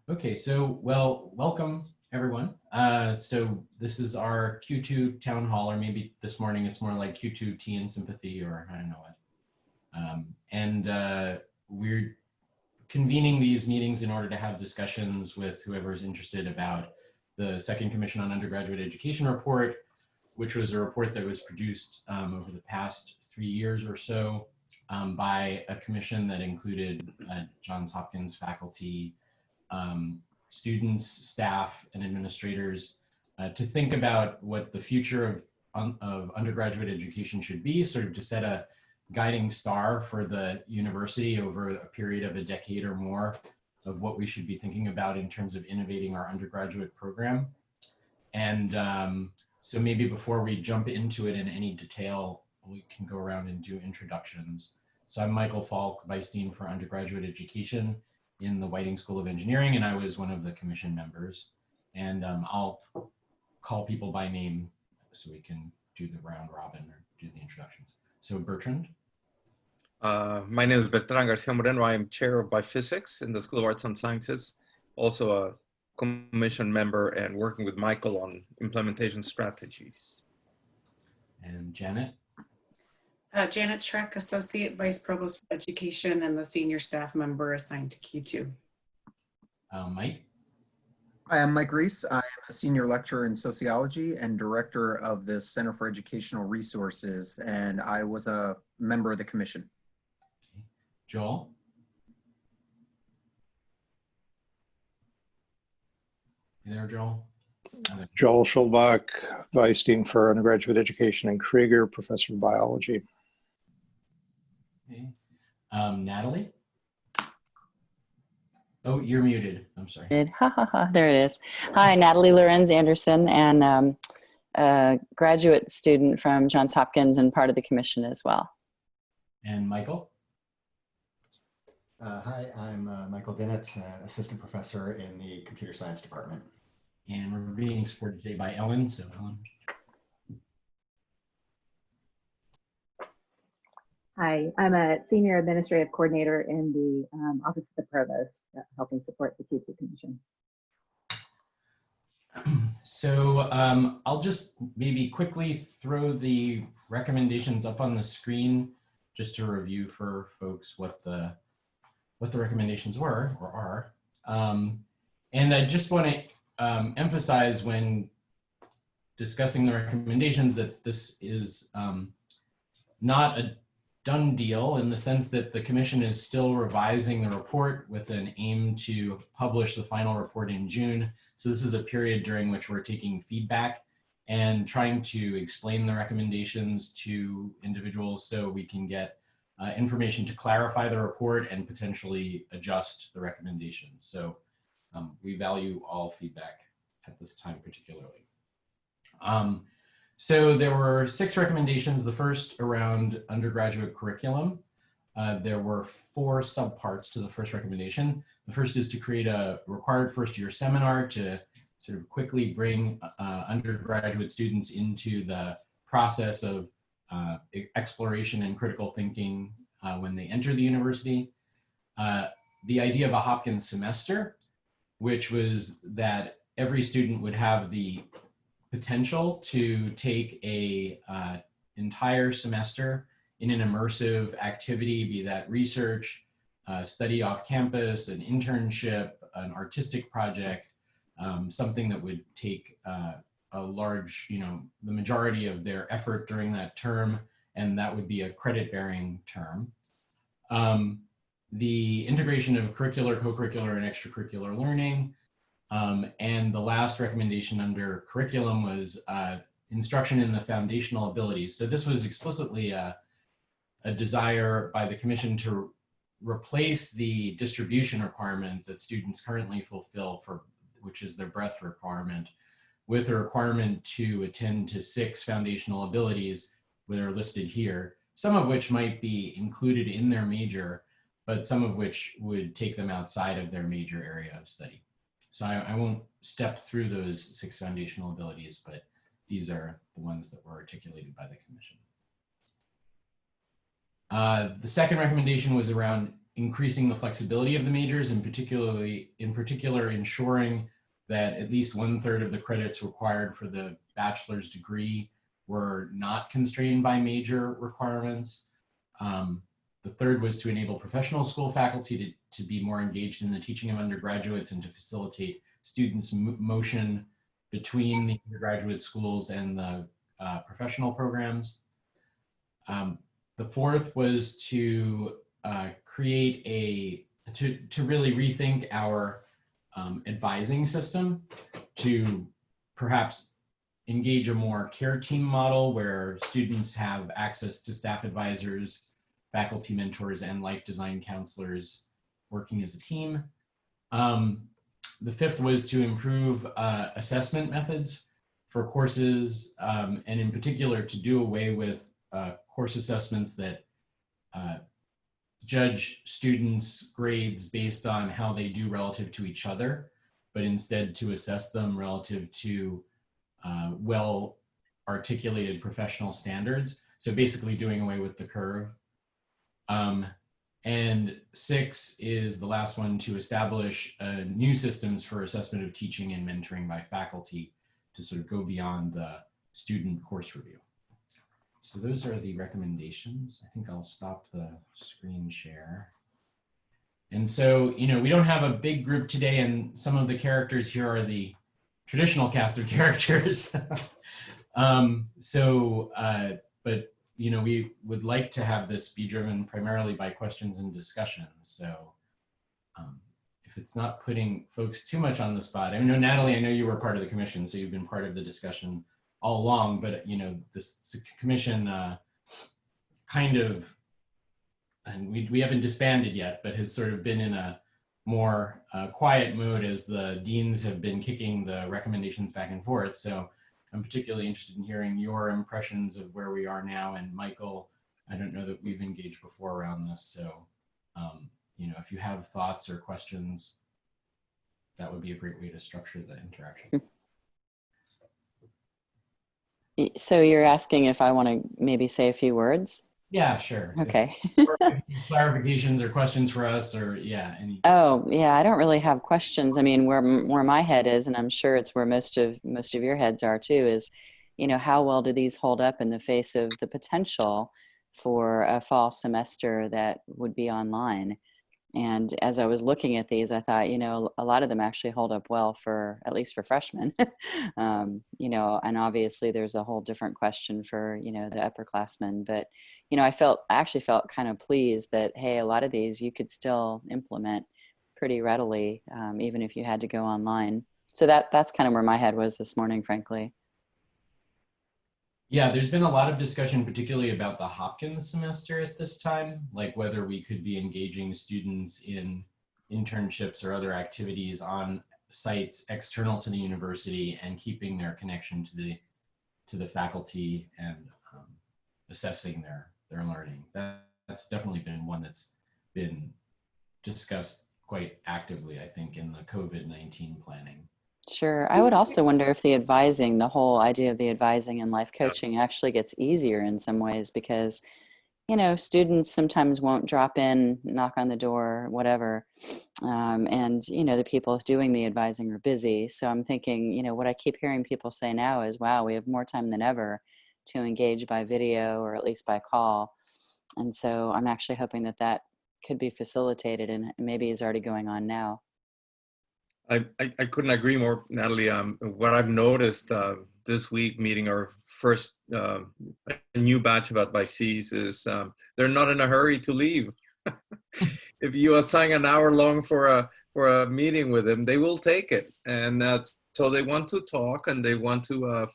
Okay, so welcome everyone. So this is our Q2 town hall, or maybe this morning it's more like Q2 tea and sympathy, or I don't know what. We're convening these meetings in order to have discussions with whoever is interested about the Second Commission on Undergraduate Education report, which was a report that was produced over the past 3 years or so by a commission that included Johns Hopkins faculty, students, staff, and administrators to think about what the future of undergraduate education should be, sort of to set a guiding star for the university over a period of a decade or more of what we should be thinking about in terms of innovating our undergraduate program. And so maybe before we jump into it in any detail, we can go around and do introductions. So I'm Michael Falk, Vice Dean for Undergraduate Education in the Whiting School of Engineering, and I was one of the commission members. And I'll call people by name so we can do the round robin or do the introductions. So Bertrand. My name is Bertrand Garcia Moreno. I am chair of Biophysics in the School of Arts and Sciences, also a commission member and working with Michael on implementation strategies. And Janet. Janet Schreck, Associate Vice Provost for Education and the Senior Staff Member assigned to Q2. Mike. Hi, I'm Mike Reese. I am a Senior Lecturer in Sociology and Director of the Center for Educational Resources, and I was a member of the Commission. Joel. You there, Joel? Joel Schulbach, Vice Dean for Undergraduate Education, and Krieger, Professor of Biology. Okay. Natalie? Oh, you're muted. I'm sorry. There it is. Hi, Natalie Lorenz Anderson, and a graduate student from Johns Hopkins and part of the commission as well. And Michael? Hi, I'm Michael Dinitz, Assistant Professor in the Computer Science Department. And we're being supported today by Ellen. So Ellen. Hi, I'm a Senior Administrative Coordinator in the Office of the Provost, helping support the Q2 Commission. So I'll just maybe quickly throw the recommendations up on the screen just to review for folks what the recommendations were or are. And I just want to emphasize when discussing the recommendations that this is not a done deal, in the sense that the commission is still revising the report with an aim to publish the final report in June. So this is a period during which we're taking feedback and trying to explain the recommendations to individuals so we can get information to clarify the report and potentially adjust the recommendations. So we value all feedback at this time particularly. So there were 6 recommendations. The first around undergraduate curriculum. There were 4 subparts to the first recommendation. The first is to create a required first-year seminar to sort of quickly bring undergraduate students into the process of exploration and critical thinking when they enter the university. The idea of a Hopkins semester, which was that every student would have the potential to take a entire semester in an immersive activity, be that research, study off campus, an internship, an artistic project, something that would take a large, the majority of their effort during that term, and that would be a credit-bearing term. The integration of curricular, co-curricular, and extracurricular learning. And the last recommendation under curriculum was instruction in the foundational abilities. So this was explicitly a desire by the commission to replace the distribution requirement that students currently fulfill for, which is their breadth requirement, with a requirement to attend to 6 foundational abilities that are listed here, some of which might be included in their major, but some of which would take them outside of their major area of study. So I won't step through those 6 foundational abilities, but these are the ones that were articulated by the commission. The second recommendation was around increasing the flexibility of the majors, and in particular ensuring that at least 1/3 of the credits required for the bachelor's degree were not constrained by major requirements. The third was to enable professional school faculty to be more engaged in the teaching of undergraduates and to facilitate students' motion between the undergraduate schools and the professional programs. The fourth was to create to really rethink our advising system, to perhaps engage a more care team model where students have access to staff advisors, faculty mentors, and life design counselors working as a team. The fifth was to improve assessment methods for courses, and in particular to do away with course assessments that judge students' grades based on how they do relative to each other, but instead to assess them relative to well-articulated professional standards. So basically doing away with the curve. And six is the last one, to establish new systems for assessment of teaching and mentoring by faculty to sort of go beyond the student course review. So those are the recommendations. I think I'll stop the screen share. And so, you know, we don't have a big group today, and some of the characters here are the traditional cast of characters. But you know, we would like to have this be driven primarily by questions and discussions. So if it's not putting folks too much on the spot, I know, Natalie, I know you were part of the commission, so you've been part of the discussion all along, but you know, this commission kind of, and we haven't disbanded yet, but has sort of been in a more quiet mood as the deans have been kicking the recommendations back and forth. So I'm particularly interested in hearing your impressions of where we are now. And Michael, I don't know that we've engaged before around this. So, you know, if you have thoughts or questions, that would be a great way to structure the interaction. So you're asking if I want to maybe say a few words? Yeah, sure. Okay. Clarifications or questions for us, or yeah. Oh, yeah, I don't really have questions. I mean, where my head is, and I'm sure it's where most of your heads are too, is, you know, how well do these hold up in the face of the potential for a fall semester that would be online? And as I was looking at these, I thought, you know, a lot of them actually hold up well for, at least for freshmen, you know, and obviously there's a whole different question for, you know, the upperclassmen. But, you know, I actually felt kind of pleased that, hey, a lot of these you could still implement pretty readily, even if you had to go online. So that's kind of where my head was this morning, frankly. Yeah, there's been a lot of discussion, particularly about the Hopkins semester at this time, like whether we could be engaging students in internships or other activities on sites external to the university and keeping their connection to the faculty and assessing their learning. That's definitely been one that's been discussed quite actively, I think, in the COVID-19 planning. Sure. I would also wonder if the whole idea of the advising and life coaching actually gets easier in some ways, because, you know, students sometimes won't drop in, knock on the door, whatever. And, you know, the people doing the advising are busy. So I'm thinking, you know, what I keep hearing people say now is, wow, we have more time than ever to engage by video or at least by call. And so I'm actually hoping that could be facilitated and maybe is already going on now. I couldn't agree more, Natalie. What I've noticed this week, meeting our first a new batch of advisees, is they're not in a hurry to leave. If you assign an hour long for a meeting with them, they will take it, and so they want to talk and they want to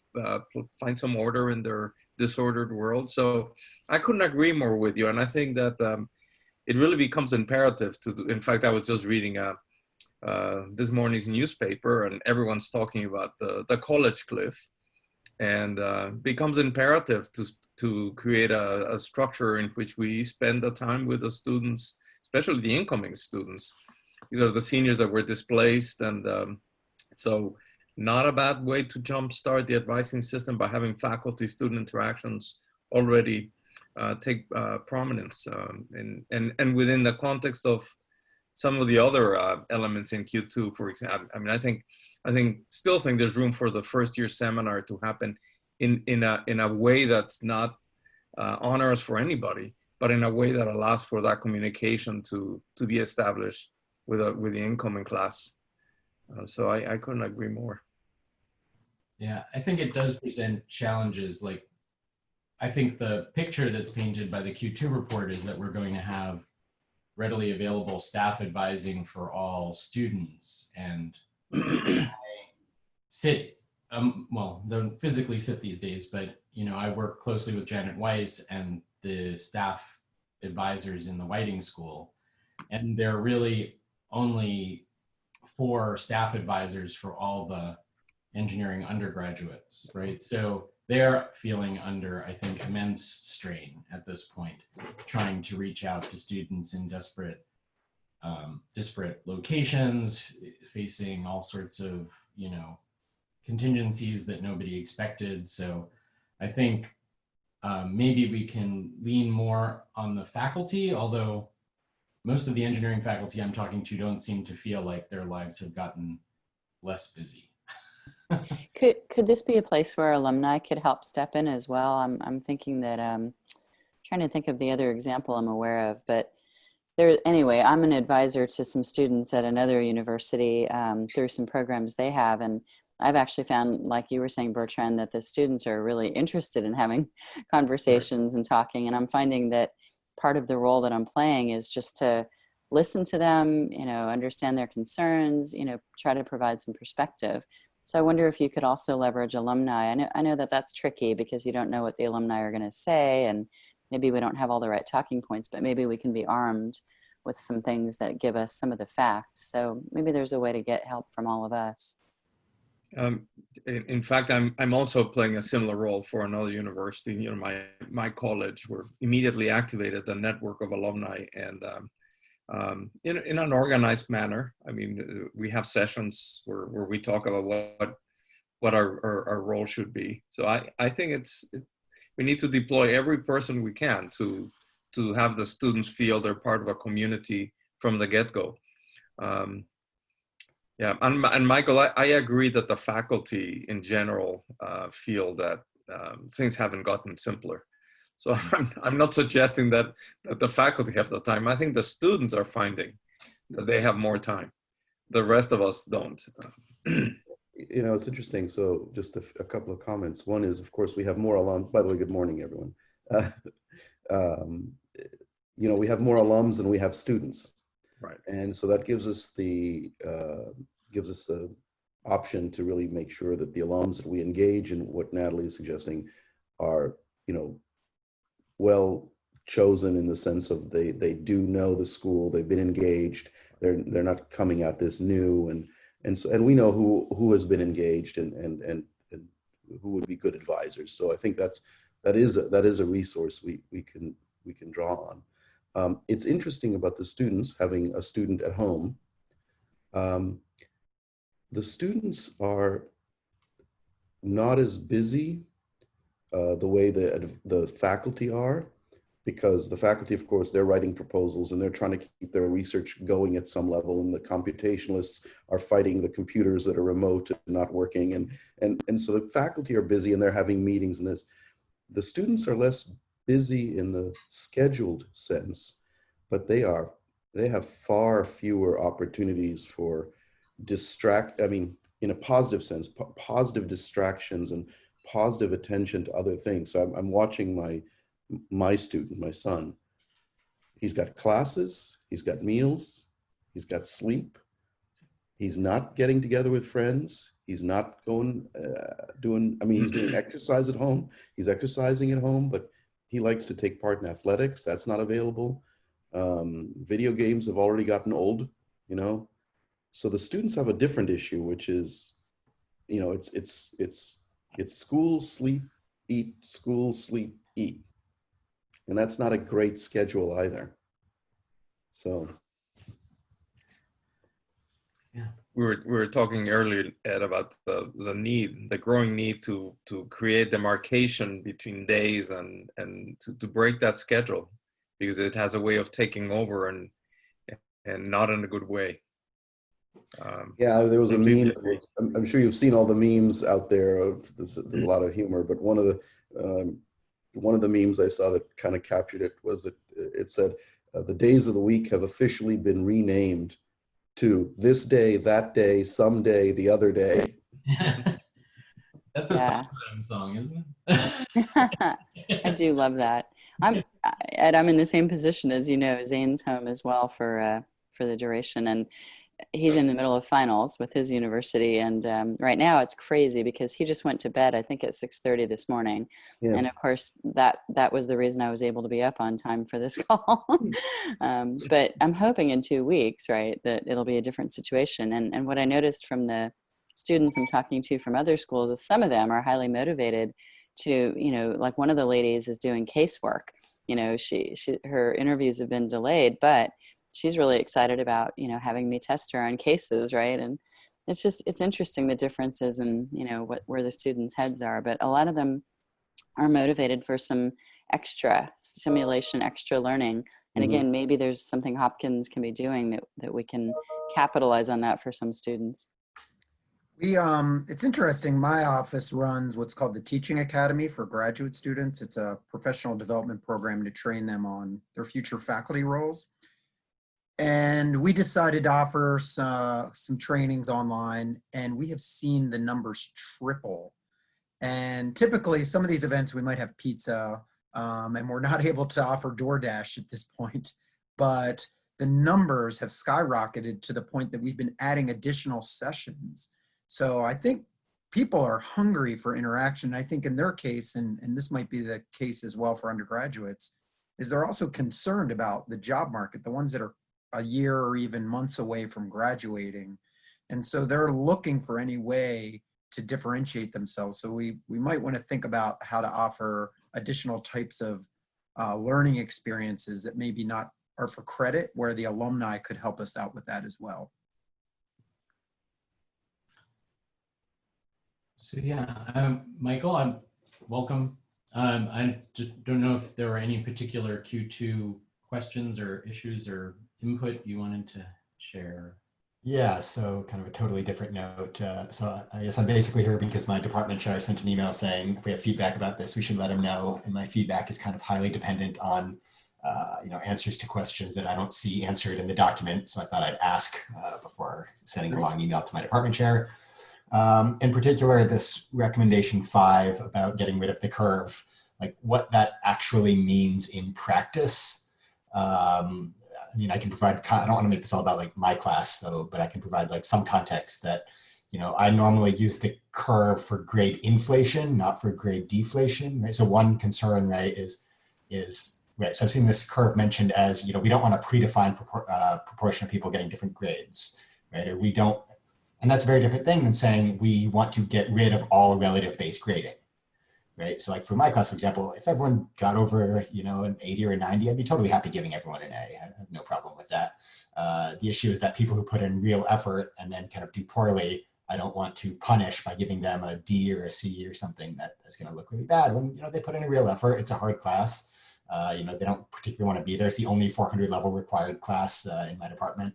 find some order in their disordered world. So I couldn't agree more with you, and I think that it really becomes imperative to. In fact, I was just reading this morning's newspaper, and everyone's talking about the college cliff, and becomes imperative to create a structure in which we spend the time with the students, especially the incoming students. These are the seniors that were displaced, and so not a bad way to jumpstart the advising system by having faculty-student interactions already take prominence, and within the context of some of the other elements in Q2, for example. I mean, I still think there's room for the first year seminar to happen in a way that's not onerous for anybody, but in a way that allows for that communication to be established with the incoming class. So I couldn't agree more. Yeah, I think it does present challenges. Like, I think the picture that's painted by the Q2 report is that we're going to have readily available staff advising for all students, and I sit, well, don't physically sit these days, but you know, I work closely with Janet Weiss and the staff advisors in the Whiting School, and there are really only 4 staff advisors for all the engineering undergraduates, right? So they're feeling under, I think, immense strain at this point, trying to reach out to students in disparate locations, facing all sorts of, you know, contingencies that nobody expected. So I think maybe we can lean more on the faculty, although most of the engineering faculty I'm talking to don't seem to feel like their lives have gotten less busy. Could this be a place where alumni could help step in as well? I'm thinking that trying to think of the other example I'm aware of, but anyway, I'm an advisor to some students at another university through some programs they have, and I've actually found, like you were saying, Bertrand, that the students are really interested in having conversations and talking, and I'm finding that part of the role that I'm playing is just to listen to them, you know, understand their concerns, you know, try to provide some perspective. So I wonder if you could also leverage alumni. I know that that's tricky because you don't know what the alumni are going to say, and maybe we don't have all the right talking points, but maybe we can be armed with some things that give us some of the facts. So maybe there's a way to get help from all of us. In fact, I'm also playing a similar role for another university. You know, my college, we're immediately activated the network of alumni, and in an organized manner. I mean, we have sessions where we talk about what our role should be. So I think we need to deploy every person we can to have the students feel they're part of a community from the get-go. Yeah, and Michael, I agree that the faculty in general feel that things haven't gotten simpler. So I'm not suggesting that the faculty have the time. I think the students are finding that they have more time. The rest of us don't. You know, it's interesting. So just a couple of comments. One is, of course, we have more alums. By the way, good morning, everyone. You know, we have more alums than we have students. Right. And so that gives us the option to really make sure that the alums that we engage in what Natalie is suggesting are, you know, well chosen in the sense of they do know the school, they've been engaged, they're not coming at this new, and we know who has been engaged and who would be good advisors. So I think that is a resource we can draw on. It's interesting about the students, having a student at home. The students are not as busy the way the faculty are, because the faculty, of course, they're writing proposals and they're trying to keep their research going at some level, and the computationalists are fighting the computers that are remote and not working, and so the faculty are busy and they're having meetings and this. The students are less busy in the scheduled sense, but they have far fewer opportunities for in a positive sense, positive distractions and positive attention to other things. So I'm watching my student, my son. He's got classes, he's got meals, he's got sleep. He's not getting together with friends. He's not going, he's doing exercise at home. He's exercising at home, but he likes to take part in athletics. That's not available. Video games have already gotten old, you know? So the students have a different issue, which is, you know, it's school, sleep, eat, school, sleep, eat. And that's not a great schedule either. So. Yeah. we were talking earlier, Ed, about the growing need to create demarcation between days and to break that schedule, because it has a way of taking over and not in a good way. Yeah, there was a Completely meme. agree. I'm sure you've seen all the memes out there. There's a lot of humor, but one of the memes I saw that kind of captured it was that it said, "The days of the week have officially been renamed to this day, that day, someday, the other day." That's a Yeah. song, isn't it? I do love that. Ed, I'm in the same position as you know. Zane's home as well for the duration, and he's in the middle of finals with his university. And right now it's crazy because he just went to bed, I think at 6:30 this morning. Yeah. And of course that was the reason I was able to be up on time for this call. But I'm hoping in 2 weeks, right, that it'll be a different situation. And what I noticed from the students I'm talking to from other schools is some of them are highly motivated to, you know, like one of the ladies is doing casework. You know, her interviews have been delayed, but she's really excited about, you know, having me test her on cases, right? And it's interesting the differences in, you know, where the students' heads are. But a lot of them are motivated for some extra stimulation, extra learning. And again, maybe there's something Hopkins can be doing that we can capitalize on that for some students. It's interesting. My office runs what's called the Teaching Academy for graduate students. It's a professional development program to train them on their future faculty roles. And we decided to offer some trainings online, and we have seen the numbers triple. And typically, some of these events, we might have pizza, and we're not able to offer DoorDash at this point. But the numbers have skyrocketed to the point that we've been adding additional sessions. So I think people are hungry for interaction. I think in their case, and this might be the case as well for undergraduates, is they're also concerned about the job market, the ones that are a year or even months away from graduating. And so they're looking for any way to differentiate themselves. So we might want to think about how to offer additional types of learning experiences that maybe not are for credit, where the alumni could help us out with that as well. So yeah, Michael, welcome. I just don't know if there were any particular CUE2 questions or issues or input you wanted to share. Yeah, so kind of a totally different note. So I guess I'm basically here because my department chair sent an email saying if we have feedback about this, we should let him know. And my feedback is kind of highly dependent on answers to questions that I don't see answered in the document. So I thought I'd ask before sending a long email to my department chair. In particular, this recommendation 5 about getting rid of the curve, like what that actually means in practice. I mean, I can provide, I don't want to make this all about like my class, but I can provide like some context that, you know, I normally use the curve for grade inflation, not for grade deflation, right? So one concern, right, is right. So I've seen this curve mentioned as, you know, we don't want a predefined proportion of people getting different grades, right? Or we don't, and that's a very different thing than saying we want to get rid of all relative based grading. Right. So like for my class, for example, if everyone got over, you know, an 80 or a 90, I'd be totally happy giving everyone an A. I have no problem with that. The issue is that people who put in real effort and then kind of do poorly, I don't want to punish by giving them a D or a C or something that's going to look really bad when, you know, they put in a real effort. It's a hard class. You know, they don't particularly want to be there. It's the only 400 level required class in my department.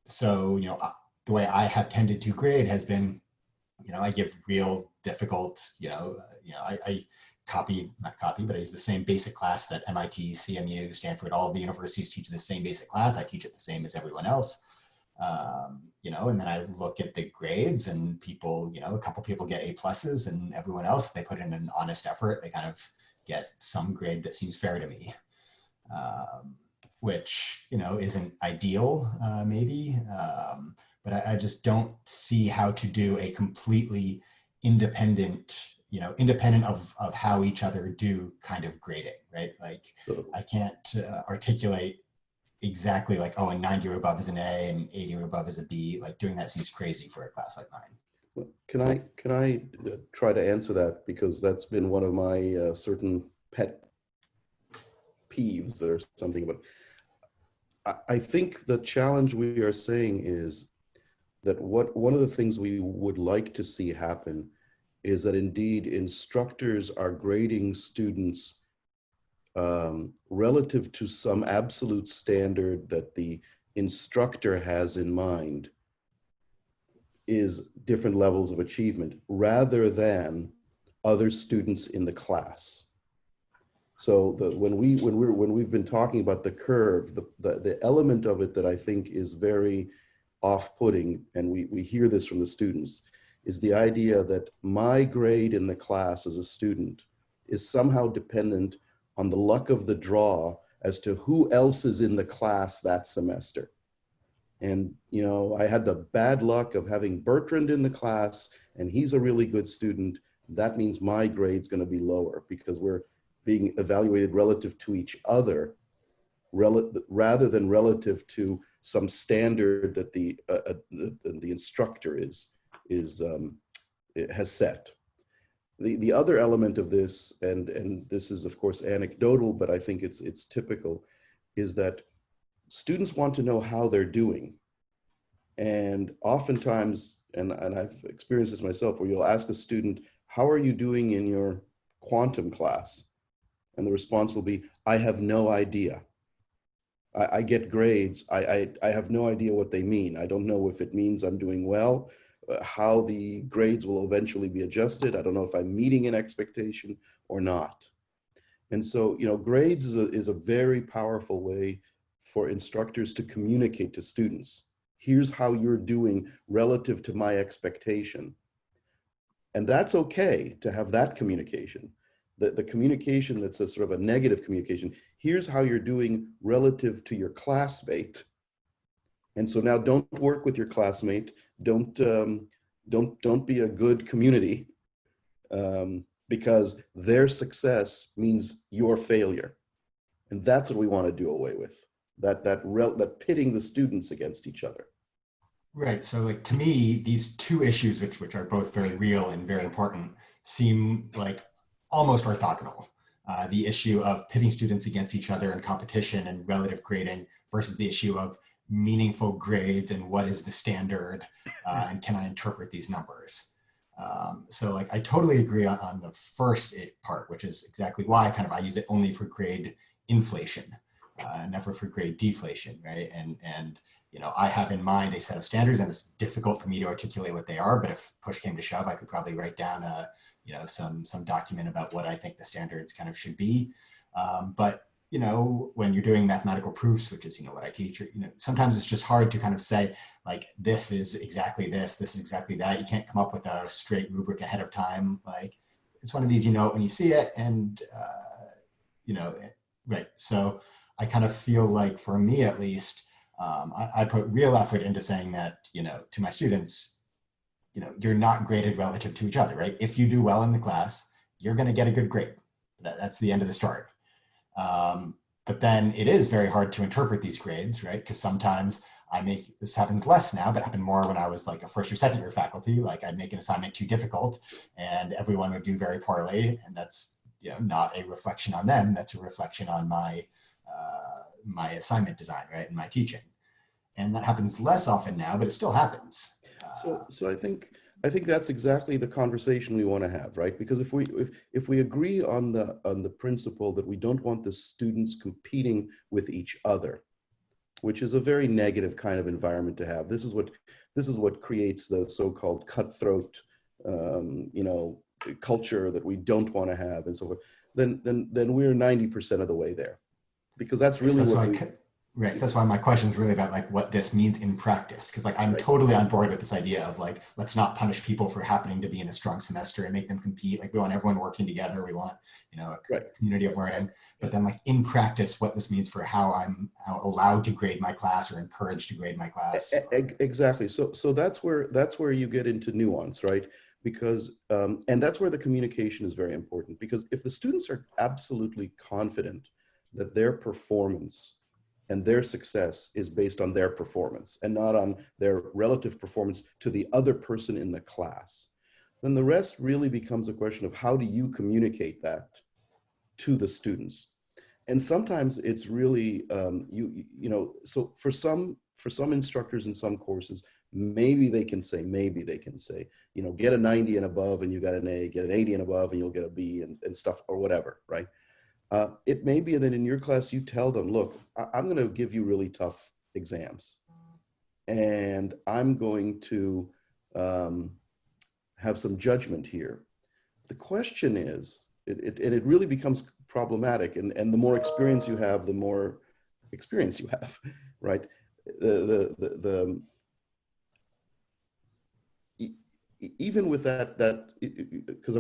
So, you know, the way I have tended to grade has been, you know, I give real difficult, I not copy, but I use the same basic class that MIT, CMU, Stanford, all of the universities teach the same basic class. I teach it the same as everyone else, you know, and then I look at the grades and people, you know, a couple people get A pluses and everyone else, if they put in an honest effort, they kind of get some grade that seems fair to me, which, you know, isn't ideal, maybe. But I just don't see how to do a completely independent, you know, independent of how each other do kind of grading, right? Like I can't articulate exactly like, oh, a 90 or above is an A and 80 or above is a B. Like doing that seems crazy for a class like mine. Well, can I try to answer that, because that's been one of my certain pet peeves or something. But I think the challenge we are saying is that one of the things we would like to see happen is that indeed instructors are grading students relative to some absolute standard that the instructor has in mind is different levels of achievement rather than other students in the class. So when we've been talking about the curve, the element of it that I think is very off-putting, and we hear this from the students, is the idea that my grade in the class as a student is somehow dependent on the luck of the draw as to who else is in the class that semester. And, you know, I had the bad luck of having Bertrand in the class, and he's a really good student. That means my grade's going to be lower because we're being evaluated relative to each other, rather than relative to some standard that the instructor has set. The other element of this, and this is of course anecdotal, but I think it's typical, is that students want to know how they're doing. And oftentimes, and I've experienced this myself, where you'll ask a student, how are you doing in your quantum class? And the response will be, I have no idea. I get grades. I have no idea what they mean. I don't know if it means I'm doing well, how the grades will eventually be adjusted. I don't know if I'm meeting an expectation or not. And so, you know, grades is a very powerful way for instructors to communicate to students. Here's how you're doing relative to my expectation. And that's okay to have that communication. The communication that's a sort of a negative communication. Here's how you're doing relative to your classmate. And so now don't work with your classmate. Don't be a good community because their success means your failure. And that's what we want to do away with. That pitting the students against each other. Right. So like to me, these two issues, which are both very real and very important, seem like almost orthogonal. The issue of pitting students against each other in competition and relative grading versus the issue of meaningful grades and what is the standard and can I interpret these numbers? So like I totally agree on the first part, which is exactly why I use it only for grade inflation, never for grade deflation, right? And you know, I have in mind a set of standards, and it's difficult for me to articulate what they are. But if push came to shove, I could probably write down you know, some document about what I think the standards kind of should be. But you know, when you're doing mathematical proofs, which is, you know, what I teach, you know, sometimes it's just hard to kind of say like, this is exactly this is exactly that. You can't come up with a straight rubric ahead of time. Like it's one of these, you know, when you see it, and you know, right. So I kind of feel like, for me at least, I put real effort into saying that, you know, to my students, you know, you're not graded relative to each other, right? If you do well in the class, you're going to get a good grade. That's the end of the story. But then it is very hard to interpret these grades, right? Because sometimes this happens less now, but happened more when I was like a first or second year faculty. Like I'd make an assignment too difficult and everyone would do very poorly. And that's, you know, not a reflection on them. That's a reflection on my assignment design, right? And my teaching. And that happens less often now, but it still happens. So I think that's exactly the conversation we want to have, right? Because if we agree on the principle that we don't want the students competing with each other, which is a very negative kind of environment to have. This is what creates the so-called cutthroat, you know, culture that we don't want to have, and so forth. Then we're 90% of the way there, because that's really Right. So that's why my question is really about like what this means in practice. Because like I'm totally on board with this idea of like, let's not punish people for happening to be in a strong semester and make them compete. Like we want everyone working together. We want, you know, a community of learning. But then like in practice, what this means for how I'm allowed to grade my class or encouraged to grade my class. Exactly. So that's where you get into nuance, right? Because and that's where the communication is very important. Because if the students are absolutely confident that their performance and their success is based on their performance and not on their relative performance to the other person in the class, then the rest really becomes a question of how do you communicate that to the students. And sometimes it's really, you know, so for some instructors in some courses, maybe they can say, you know, get a 90 and above and you got an A, get an 80 and above and you'll get a B and stuff or whatever, right? It may be that in your class you tell them, look, I'm going to give you really tough exams and I'm going to have some judgment here. The question is, it really becomes problematic, and the more experience you have, the more experience you have, right? Even with that because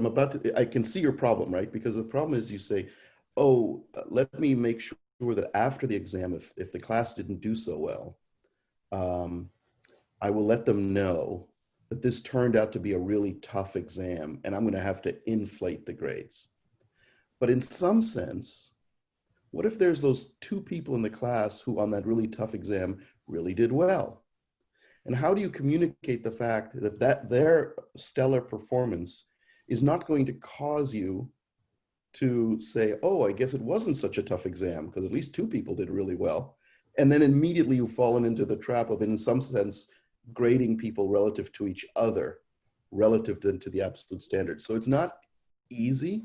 I can see your problem, right? Because the problem is you say, oh, let me make sure that after the exam, if the class didn't do so well, I will let them know that this turned out to be a really tough exam and I'm going to have to inflate the grades. But in some sense, what if there's those 2 people in the class who on that really tough exam really did well? And how do you communicate the fact that their stellar performance is not going to cause you to say, oh, I guess it wasn't such a tough exam because at least 2 people did really well. And then immediately you've fallen into the trap of, in some sense, grading people relative to each other, relative to the absolute standard. So it's not easy,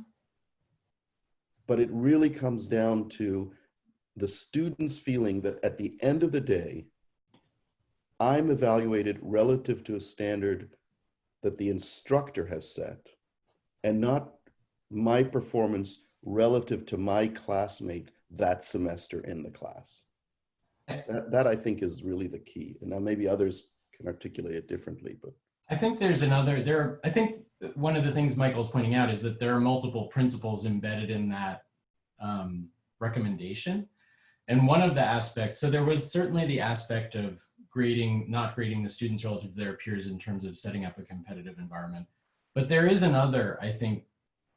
but it really comes down to the students feeling that at the end of the day, I'm evaluated relative to a standard that the instructor has set and not my performance relative to my classmate that semester in the class. That I think is really the key. And now maybe others can articulate it differently, but I think there's another, I think one of the things Michael's pointing out is that there are multiple principles embedded in that recommendation. And one of the aspects, so there was certainly the aspect of not grading the students relative to their peers in terms of setting up a competitive environment. But there is another, I think,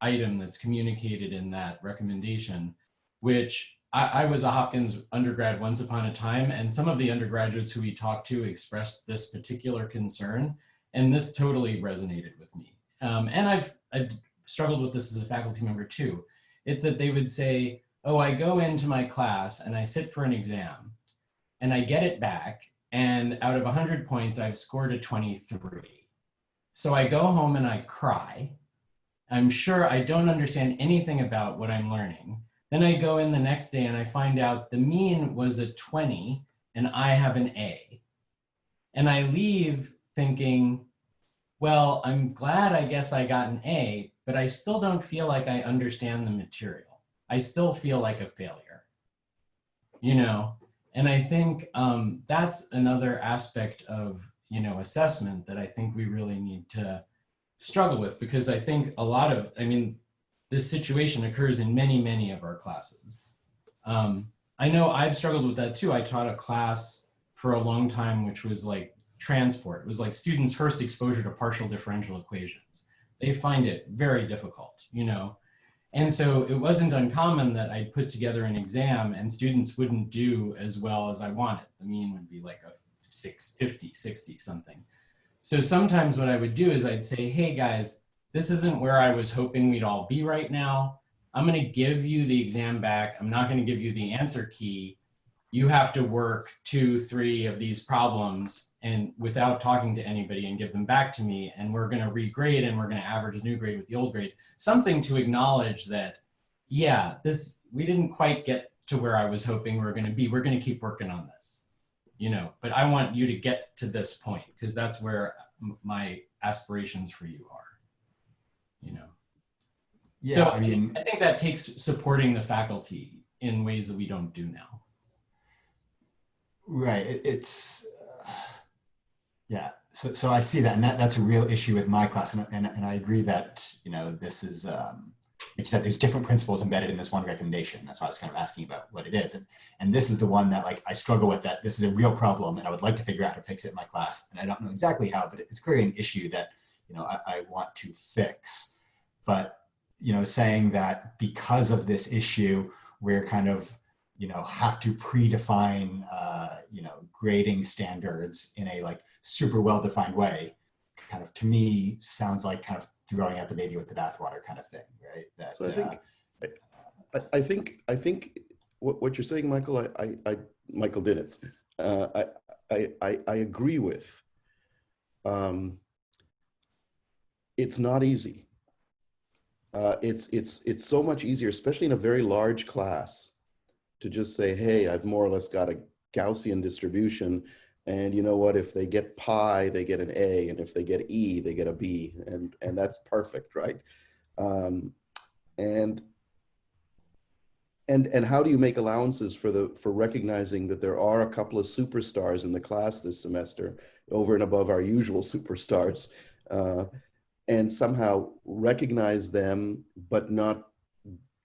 item that's communicated in that recommendation, which I was a Hopkins undergrad once upon a time, and some of the undergraduates who we talked to expressed this particular concern, and this totally resonated with me. And I've struggled with this as a faculty member too. It's that they would say, oh, I go into my class and I sit for an exam and I get it back, and out of 100 points, I've scored a 23. So I go home and I cry. I'm sure I don't understand anything about what I'm learning. Then I go in the next day and I find out the mean was a 20 and I have an A. And I leave thinking, well, I'm glad I guess I got an A, but I still don't feel like I understand the material. I still feel like a failure, you know? And I think that's another aspect of, you know, assessment that I think we really need to struggle with, because I think a lot of, I mean, this situation occurs in many, many of our classes. I know I've struggled with that too. I taught a class for a long time, which was like transport. It was like students' first exposure to partial differential equations. They find it very difficult, you know? And so it wasn't uncommon that I'd put together an exam and students wouldn't do as well as I wanted. The mean would be like a 650, 60 something. So sometimes what I would do is I'd say, hey guys, this isn't where I was hoping we'd all be right now. I'm going to give you the exam back. I'm not going to give you the answer key. You have to work 2, 3 of these problems and without talking to anybody and give them back to me. And we're going to regrade and we're going to average the new grade with the old grade. Something to acknowledge that, yeah, we didn't quite get to where I was hoping we were going to be. We're going to keep working on this, you know, but I want you to get to this point because that's where my aspirations for you are, you know? Yeah, So I mean, I think that takes supporting the faculty in ways that we don't do now. right. Yeah. So I see that, and that's a real issue with my class, and I agree that, you know, this is, like you said, there's different principles embedded in this one recommendation. That's why I was kind of asking about what it is, and this is the one that like I struggle with. That this is a real problem, and I would like to figure out how to fix it in my class, and I don't know exactly how, but it's clearly an issue that, you know, I want to fix. But, you know, saying that because of this issue, we're kind of, you know, have to predefine, you know, grading standards in a like super well-defined way, kind of to me sounds like kind of throwing out the baby with the bathwater kind of thing, right? That, so I think what you're saying, Michael, Michael Dinitz, I agree with. it's not easy. It's so much easier, especially in a very large class, to just say, hey, I've more or less got a Gaussian distribution, and you know what, if they get pi, they get an A, and if they get E, they get a B, and that's perfect, right? And how do you make allowances for recognizing that there are a couple of superstars in the class this semester over and above our usual superstars, and somehow recognize them, but not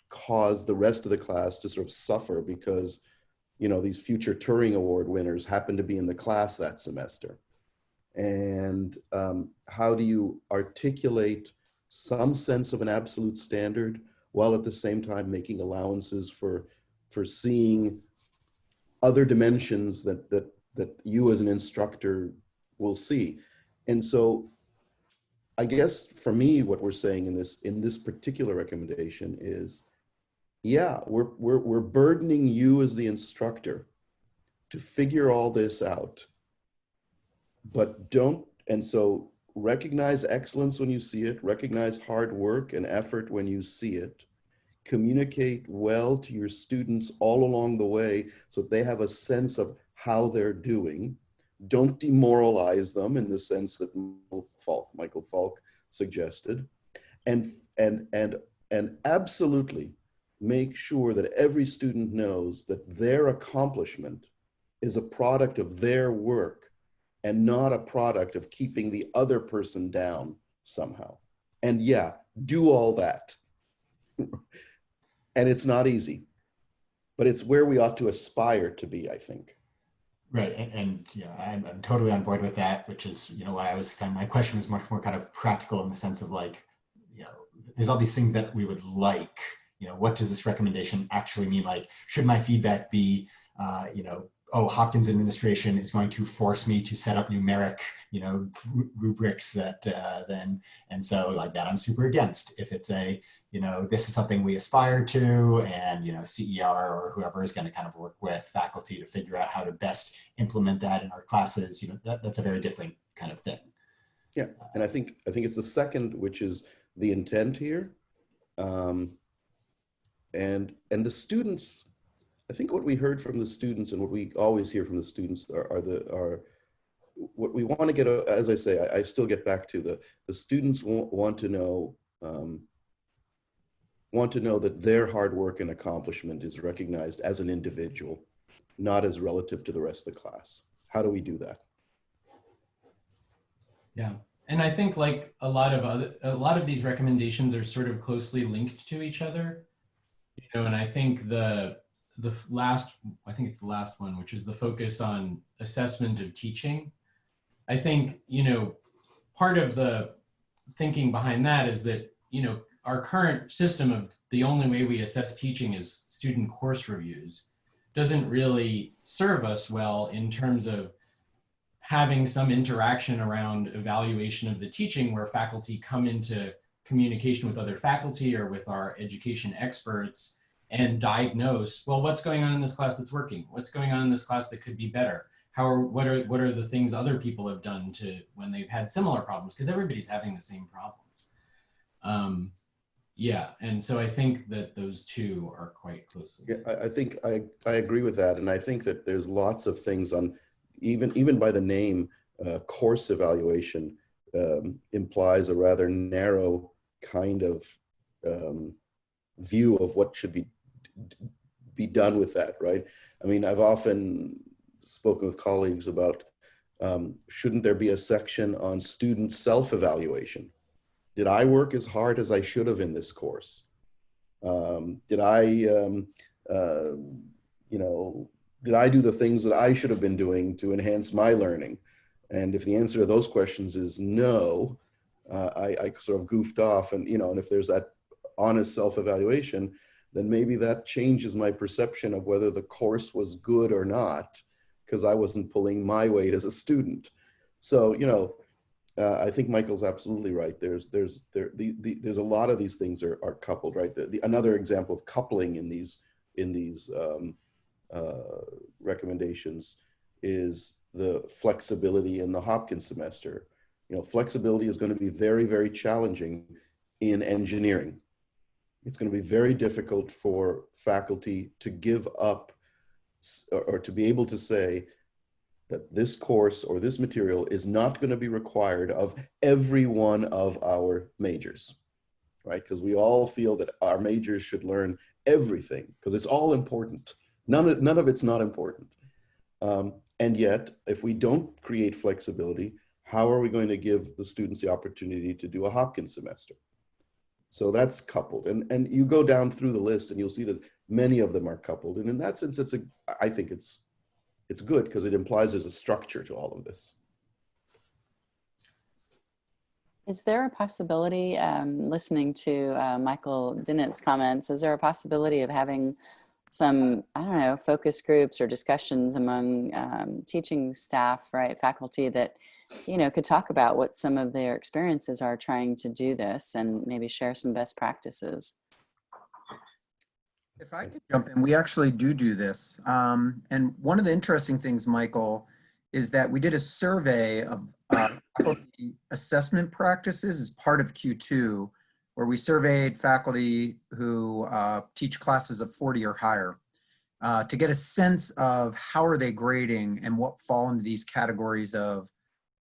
cause the rest of the class to sort of suffer because, you know, these future Turing Award winners happen to be in the class that semester. And how do you articulate some sense of an absolute standard while at the same time making allowances for seeing other dimensions that you as an instructor will see? And so I guess for me, what we're saying in this particular recommendation is, yeah, we're burdening you as the instructor to figure all this out, but don't, and so recognize excellence when you see it, recognize hard work and effort when you see it, communicate well to your students all along the way so that they have a sense of how they're doing. Don't demoralize them in the sense that Michael Falk suggested, and absolutely make sure that every student knows that their accomplishment is a product of their work and not a product of keeping the other person down somehow. And yeah, do all that. And it's not easy, but it's where we ought to aspire to be, I think. Right, and you know, I'm totally on board with that, which is, you know, why I was kind of, my question was much more kind of practical in the sense of like, you know, there's all these things that we would like, you know, what does this recommendation actually mean? Like, should my feedback be, you know, oh, Hopkins administration is going to force me to set up numeric, you know, rubrics that then, and so like that I'm super against. If it's a, you know, this is something we aspire to, and, you know, CER or whoever is going to kind of work with faculty to figure out how to best implement that in our classes, you know, that's a very different kind of thing. Yeah, and I think it's the second, which is the intent here, and the students. I think what we heard from the students and what we always hear from the students are what we want to get. As I say, I still get back to the students want to know. Want to know that their hard work and accomplishment is recognized as an individual, not as relative to the rest of the class. How do we do that? Yeah, and I think like a lot of these recommendations are sort of closely linked to each other, you know, and I think the last one, which is the focus on assessment of teaching. I think, you know, part of the thinking behind that is that, you know, our current system of the only way we assess teaching is student course reviews doesn't really serve us well in terms of having some interaction around evaluation of the teaching where faculty come into communication with other faculty or with our education experts and diagnose, well, what's going on in this class that's working? What's going on in this class that could be better? What are the things other people have done to when they've had similar problems? Because everybody's having the same problems. Yeah, and so I think that those two are quite closely. Yeah, I think I agree with that, and I think that there's lots of things on, even by the name, course evaluation implies a rather narrow kind of view of what should be done with that, right? I mean, I've often spoken with colleagues about shouldn't there be a section on student self-evaluation? Did I work as hard as I should have in this course? Did I, you know, did I do the things that I should have been doing to enhance my learning? And if the answer to those questions is no, I sort of goofed off, and, you know, and if there's that honest self-evaluation, then maybe that changes my perception of whether the course was good or not, because I wasn't pulling my weight as a student. So, you know, I think Michael's absolutely right. There's a lot of these things are coupled, right? Another example of coupling in these recommendations is the flexibility in the Hopkins semester. You know, flexibility is going to be very, very challenging in engineering. It's going to be very difficult for faculty to give up or to be able to say that this course or this material is not going to be required of every one of our majors, right? Because we all feel that our majors should learn everything because it's all important. None of it's not important. And yet, if we don't create flexibility, how are we going to give the students the opportunity to do a Hopkins semester? So that's coupled. And you go down through the list and you'll see that many of them are coupled. And in that sense, I think it's good because it implies there's a structure to all of this. Is there a possibility, listening to Michael Dinnett's comments, is there a possibility of having some, I don't know, focus groups or discussions among teaching staff, right, faculty that, you know, could talk about what some of their experiences are trying to do this and maybe share some best practices? If I could jump in, we actually do this. And one of the interesting things, Michael, is that we did a survey of faculty assessment practices as part of CUE2, where we surveyed faculty who teach classes of 40 or higher to get a sense of how are they grading and what fall into these categories of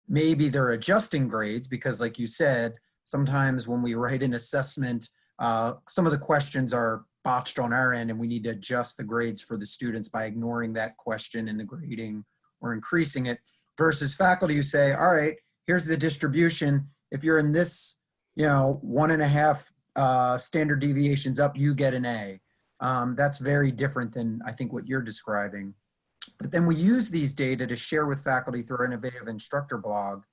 maybe they're adjusting grades, because like you said, sometimes when we write an assessment, some of the questions are botched on our end and we need to adjust the grades for the students by ignoring that question in the grading or increasing it, versus faculty who say, all right, here's the distribution. If you're in this, 1.5 standard deviations up, you get an A. That's very different than I think what you're describing. But then we use these data to share with faculty through our innovative instructor blog.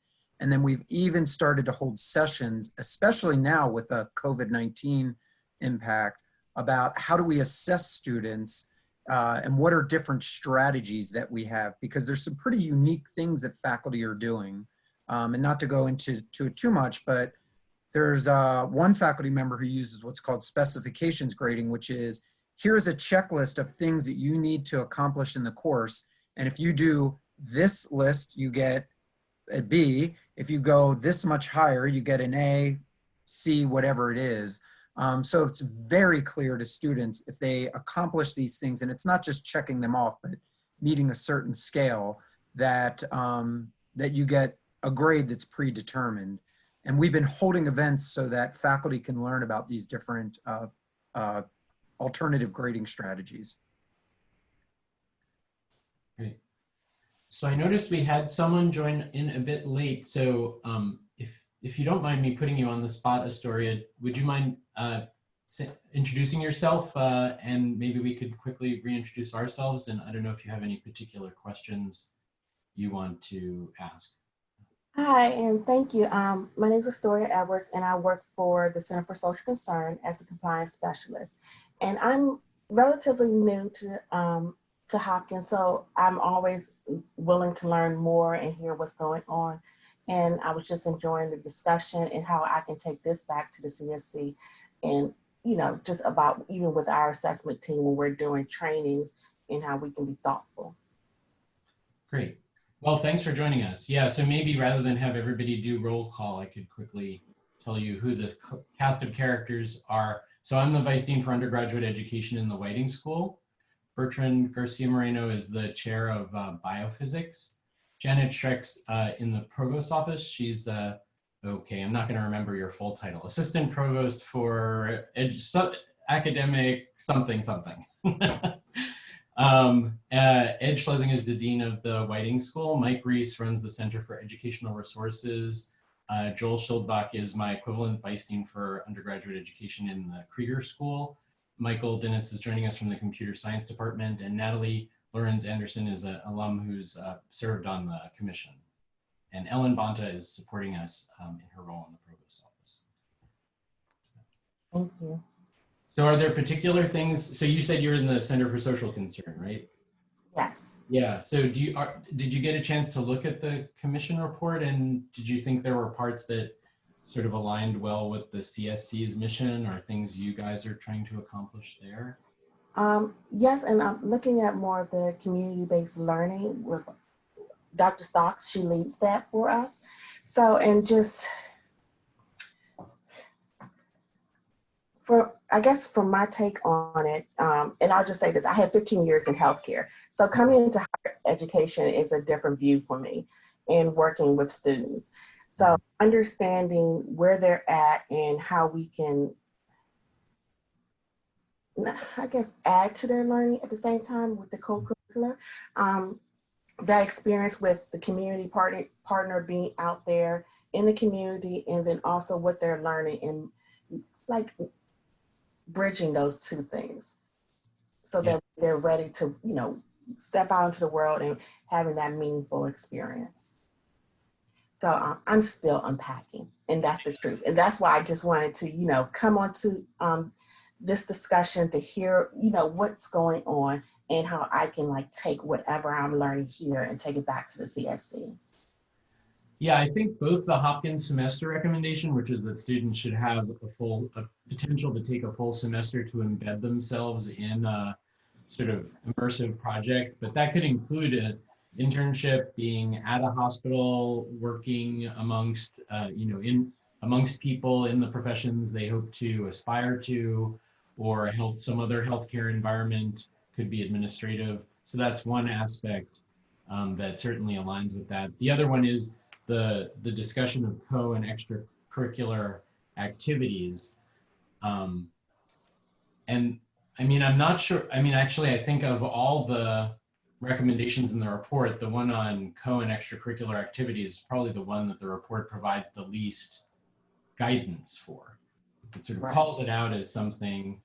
And then we've even started to hold sessions, especially now with the COVID-19 impact, about how do we assess students and what are different strategies that we have, because there's some pretty unique things that faculty are doing. And not to go into it too much, but there's one faculty member who uses what's called specifications grading, which is, here's a checklist of things that you need to accomplish in the course. And if you do this list, you get a B. If you go this much higher, you get an A, C, whatever it is. So it's very clear to students if they accomplish these things, and it's not just checking them off, but meeting a certain scale, that, that you get a grade that's predetermined. And we've been holding events so that faculty can learn about these different alternative grading strategies. Great. So I noticed we had someone join in a bit late. So if you don't mind me putting you on the spot, Astoria, would you mind introducing yourself and maybe we could quickly reintroduce ourselves? And I don't know if you have any particular questions you want to ask. Hi, and thank you. My name is Astoria Edwards, and I work for the Center for Social Concern as a compliance specialist. And I'm relatively new to Hopkins, so I'm always willing to learn more and hear what's going on. And I was just enjoying the discussion and how I can take this back to the CSC, and just about even with our assessment team when we're doing trainings and how we can be thoughtful. Great. Well, thanks for joining us. Yeah, so maybe rather than have everybody do roll call, I could quickly tell you who the cast of characters are. So I'm the Vice Dean for Undergraduate Education in the Whiting School. Bertrand Garcia Moreno is the Chair of Biophysics. Janet Schreck's in the Provost's office. She's, okay, I'm not gonna remember your full title. Assistant Provost for Academic something. Ed Schlesing is the Dean of the Whiting School. Mike Reese runs the Center for Educational Resources. Joel Schildbach is my equivalent Vice Dean for Undergraduate Education in the Krieger School. Michael Dinitz is joining us from the Computer Science Department, and Natalie Lorenz Anderson is an alum who's served on the commission. And Ellen Bonta is supporting us in her role in the Provost's office. Thank you. So are there particular things, so you said you're in the Center for Social Concern, right? Yes. Yeah, so did you get a chance to look at the commission report, and did you think there were parts that sort of aligned well with the CSC's mission or things you guys are trying to accomplish there? Yes, and I'm looking at more of the community-based learning with Dr. Stocks, she leads that for us. So, and just I guess from my take on it, and I'll just say this, I had 15 years in healthcare. So coming into higher education is a different view for me in working with students. So understanding where they're at and how we can, I guess, add to their learning at the same time with the co-curricular. That experience with the community partner being out there in the community, and then also what they're learning and like bridging those two things so that they're ready to, you know, step out into the world and having that meaningful experience. So I'm still unpacking, and that's the truth. And that's why I just wanted to, you know, come on to this discussion to hear, you know, what's going on and how I can like take whatever I'm learning here and take it back to the CSC. Yeah, I think both the Hopkins semester recommendation, which is that students should have a potential to take a full semester to embed themselves in a sort of immersive project, but that could include an internship, being at a hospital, working amongst, amongst people in the professions they hope to aspire to, or some other healthcare environment, could be administrative. So that's one aspect that certainly aligns with that. The other one is the discussion of co and extracurricular activities. And I mean, I'm not sure, I mean, actually, I think of all the recommendations in the report, the one on co and extracurricular activities is probably the one that the report provides the least guidance for. It sort of calls it out as something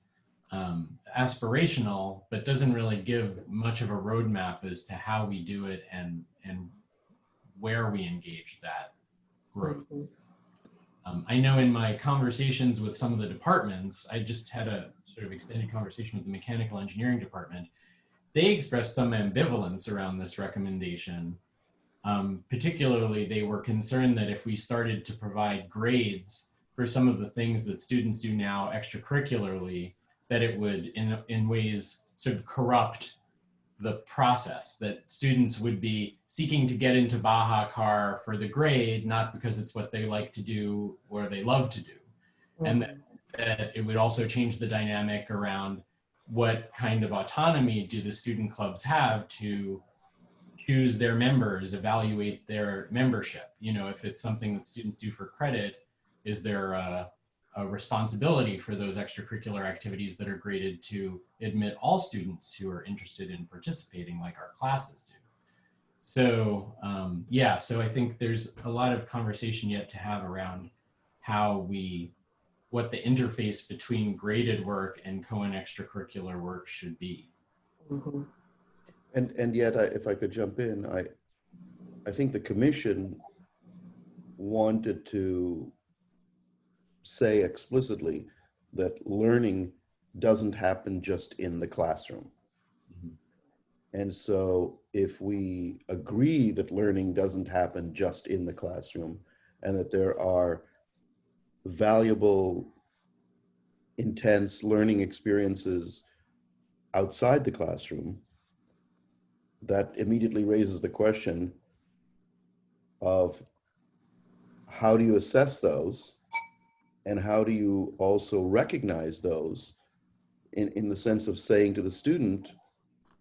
aspirational, but doesn't really give much of a roadmap as to how we do it and where we engage that growth. I know in my conversations with some of the departments, I just had a sort of extended conversation with the mechanical engineering department. They expressed some ambivalence around this recommendation. Particularly, they were concerned that if we started to provide grades for some of the things that students do now extracurricularly, that it would in ways sort of corrupt the process, that students would be seeking to get into Baja Car for the grade, not because it's what they like to do or they love to do. And that it would also change the dynamic around what kind of autonomy do the student clubs have to choose their members, evaluate their membership. You know, if it's something that students do for credit, is there a responsibility for those extracurricular activities that are graded to admit all students who are interested in participating, like our classes do? So yeah, so I think there's a lot of conversation yet to have around what the interface between graded work and co and extracurricular work should be. And yet, if I could jump in, I think the commission wanted to say explicitly that learning doesn't happen just in the classroom. And so if we agree that learning doesn't happen just in the classroom and that there are valuable, intense learning experiences outside the classroom, that immediately raises the question of how do you assess those, and how do you also recognize those in the sense of saying to the student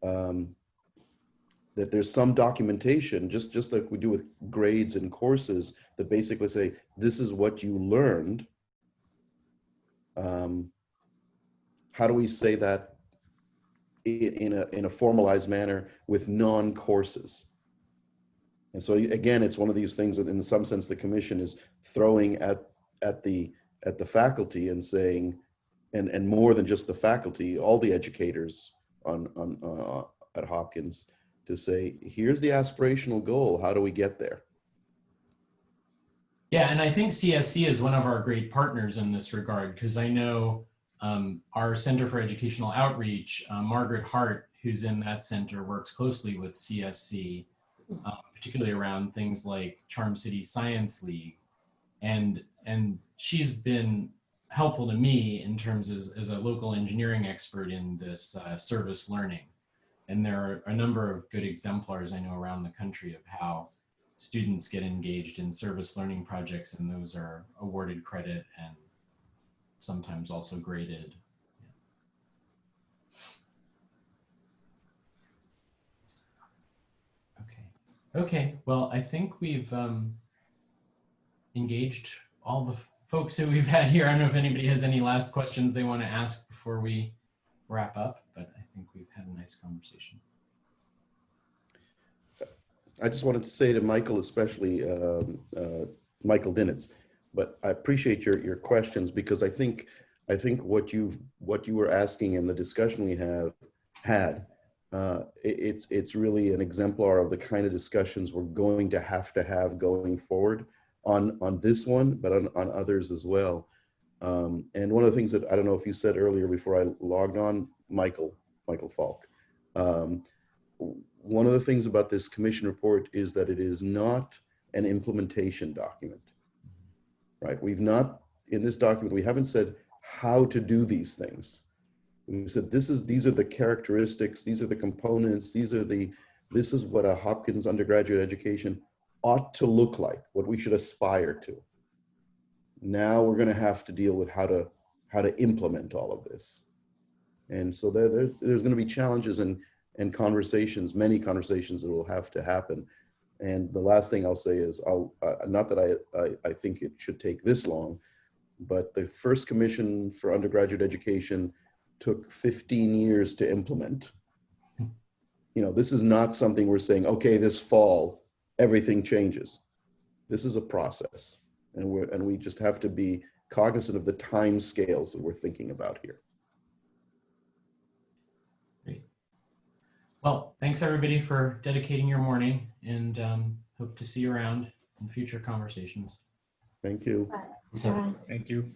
that there's some documentation, just like we do with grades and courses, that basically say, this is what you learned. How do we say that in a formalized manner with non-courses? And so again, it's one of these things that in some sense the commission is throwing at the faculty and saying, and more than just the faculty, all the educators at Hopkins, to say, here's the aspirational goal, how do we get there? Yeah, and I think CSC is one of our great partners in this regard, because I know our Center for Educational Outreach, Margaret Hart, who's in that center, works closely with CSC, particularly around things like Charm City Science League. And she's been helpful to me in terms as a local engineering expert in this service learning. And there are a number of good exemplars I know around the country of how students get engaged in service learning projects, and those are awarded credit and sometimes also graded. Okay, well, I think we've engaged all the folks who we've had here. I don't know if anybody has any last questions they want to ask before we wrap up, but I think we've had a nice conversation. I just wanted to say to Michael, especially Michael Dinitz, but I appreciate your questions, because I think what you were asking in the discussion we have had, it's really an exemplar of the kind of discussions we're going to have going forward on this one, but on others as well. And one of the things that I don't know if you said earlier before I logged on, Michael Falk. One of the things about this commission report is that it is not an implementation document, right? We've not, in this document, we haven't said how to do these things. We said, these are the characteristics, these are the components, this is what a Hopkins undergraduate education ought to look like, what we should aspire to. Now we're going to have to deal with how to implement all of this. And so there's going to be challenges and conversations, many conversations that will have to happen. And the last thing I'll say is, not that I think it should take this long, but the first commission for undergraduate education took 15 years to implement. You know, this is not something we're saying, okay, this fall, everything changes. This is a process, and we just have to be cognizant of the time scales that we're thinking about here. Great. Well, thanks everybody for dedicating your morning, and hope to see you around in future conversations. Thank you. So, Thank you.